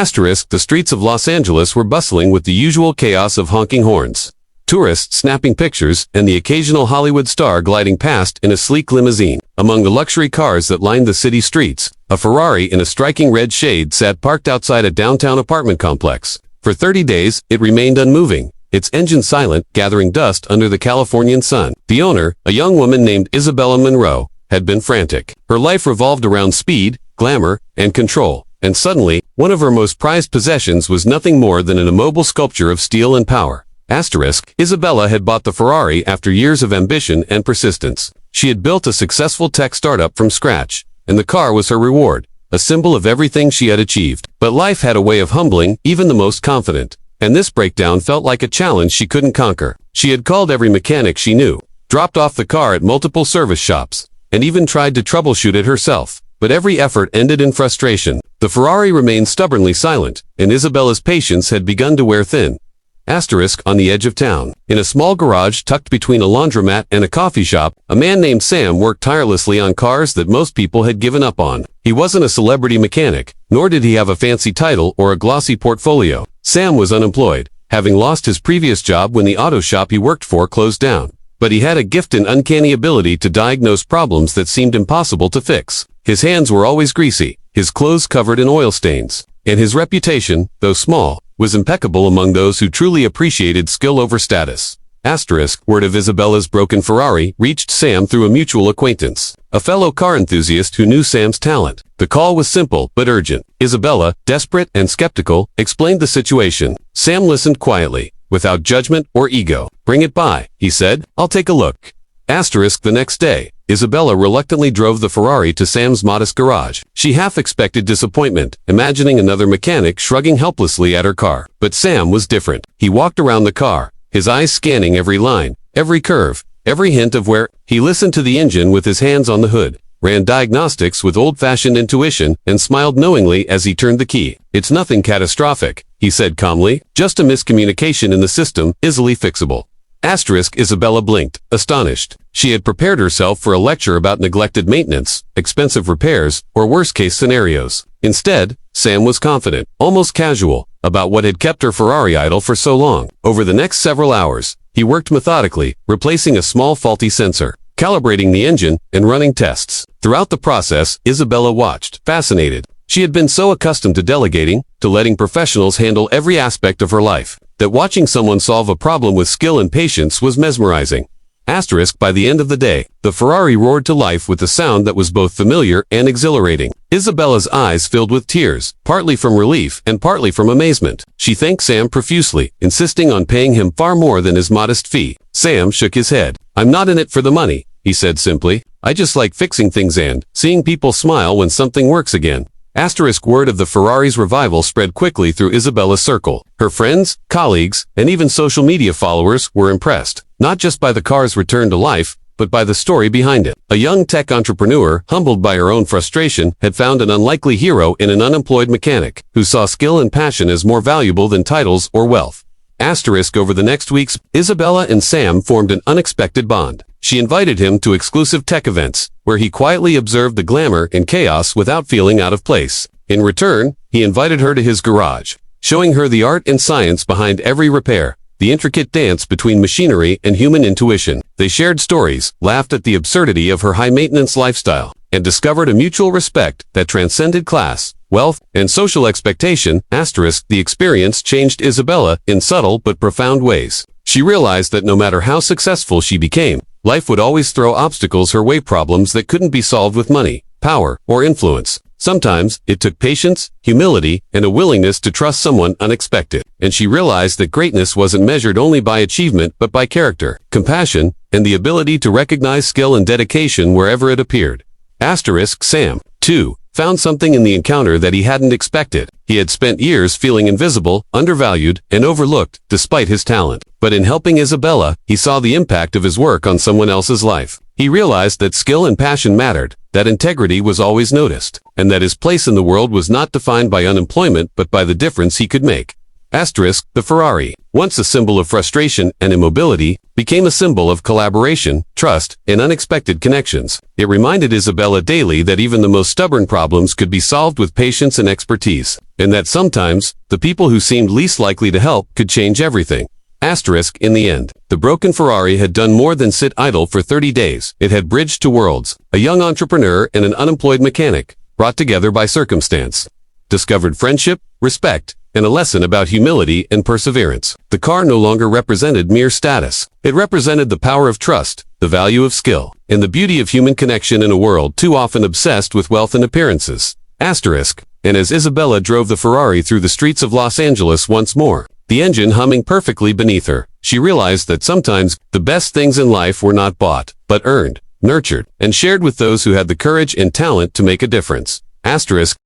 The streets of Los Angeles were bustling with the usual chaos of honking horns, tourists snapping pictures, and the occasional Hollywood star gliding past in a sleek limousine. Among the luxury cars that lined the city streets, a Ferrari in a striking red shade sat parked outside a downtown apartment complex. For 30 days, it remained unmoving, its engine silent, gathering dust under the Californian sun. The owner, a young woman named Isabella Monroe, had been frantic. Her life revolved around speed, glamour, and control. And suddenly, one of her most prized possessions was nothing more than an immobile sculpture of steel and power. Isabella had bought the Ferrari after years of ambition and persistence. She had built a successful tech startup from scratch, and the car was her reward, a symbol of everything she had achieved. But life had a way of humbling even the most confident, and this breakdown felt like a challenge she couldn't conquer. She had called every mechanic she knew, dropped off the car at multiple service shops, and even tried to troubleshoot it herself. But every effort ended in frustration. The Ferrari remained stubbornly silent, and Isabella's patience had begun to wear thin. On the edge of town. In a small garage tucked between a laundromat and a coffee shop, a man named Sam worked tirelessly on cars that most people had given up on. He wasn't a celebrity mechanic, nor did he have a fancy title or a glossy portfolio. Sam was unemployed, having lost his previous job when the auto shop he worked for closed down. But he had a gift and uncanny ability to diagnose problems that seemed impossible to fix. His hands were always greasy, his clothes covered in oil stains, and his reputation, though small, was impeccable among those who truly appreciated skill over status. Word of Isabella's broken Ferrari reached Sam through a mutual acquaintance, a fellow car enthusiast who knew Sam's talent. The call was simple but urgent. Isabella, desperate and skeptical, explained the situation. Sam listened quietly, without judgment or ego. "Bring it by," he said. "I'll take a look." The next day, Isabella reluctantly drove the Ferrari to Sam's modest garage. She half expected disappointment, imagining another mechanic shrugging helplessly at her car. But Sam was different. He walked around the car, his eyes scanning every line, every curve, every hint of wear. He listened to the engine with his hands on the hood, ran diagnostics with old-fashioned intuition, and smiled knowingly as he turned the key. "It's nothing catastrophic," he said calmly. "Just a miscommunication in the system, easily fixable." Isabella blinked, astonished. She had prepared herself for a lecture about neglected maintenance, expensive repairs, or worst-case scenarios. Instead, Sam was confident, almost casual, about what had kept her Ferrari idle for so long. Over the next several hours, he worked methodically, replacing a small faulty sensor, calibrating the engine, and running tests. Throughout the process, Isabella watched, fascinated. She had been so accustomed to delegating, to letting professionals handle every aspect of her life, that watching someone solve a problem with skill and patience was mesmerizing. By the end of the day, the Ferrari roared to life with a sound that was both familiar and exhilarating. Isabella's eyes filled with tears, partly from relief and partly from amazement. She thanked Sam profusely, insisting on paying him far more than his modest fee. Sam shook his head. "I'm not in it for the money," he said simply. "I just like fixing things and seeing people smile when something works again." Word of the Ferrari's revival spread quickly through Isabella's circle. Her friends, colleagues, and even social media followers were impressed, not just by the car's return to life, but by the story behind it. A young tech entrepreneur, humbled by her own frustration, had found an unlikely hero in an unemployed mechanic, who saw skill and passion as more valuable than titles or wealth. Over the next weeks, Isabella and Sam formed an unexpected bond. She invited him to exclusive tech events, where he quietly observed the glamour and chaos without feeling out of place. In return, he invited her to his garage, showing her the art and science behind every repair, the intricate dance between machinery and human intuition. They shared stories, laughed at the absurdity of her high-maintenance lifestyle, and discovered a mutual respect that transcended class, wealth, and social expectation. The experience changed Isabella in subtle but profound ways. She realized that no matter how successful she became, life would always throw obstacles her way, problems that couldn't be solved with money, power, or influence. Sometimes, it took patience, humility, and a willingness to trust someone unexpected. And she realized that greatness wasn't measured only by achievement but by character, compassion, and the ability to recognize skill and dedication wherever it appeared. Sam, too, found something in the encounter that he hadn't expected. He had spent years feeling invisible, undervalued, and overlooked, despite his talent. But in helping Isabella, he saw the impact of his work on someone else's life. He realized that skill and passion mattered, that integrity was always noticed, and that his place in the world was not defined by unemployment but by the difference he could make. The Ferrari, once a symbol of frustration and immobility, became a symbol of collaboration, trust, and unexpected connections. It reminded Isabella daily that even the most stubborn problems could be solved with patience and expertise. and that sometimes, the people who seemed least likely to help could change everything. Asterisk, in the end, the broken Ferrari had done more than sit idle for 30 days. It had bridged two worlds, a young entrepreneur and an unemployed mechanic, brought together by circumstance. Discovered friendship, respect, and a lesson about humility and perseverance. The car no longer represented mere status. It represented the power of trust, the value of skill, and the beauty of human connection in a world too often obsessed with wealth and appearances. Asterisk. And as Isabella drove the Ferrari through the streets of Los Angeles once more, the engine humming perfectly beneath her, she realized that sometimes the best things in life were not bought, but earned, nurtured, and shared with those who had the courage and talent to make a difference. Asterisk.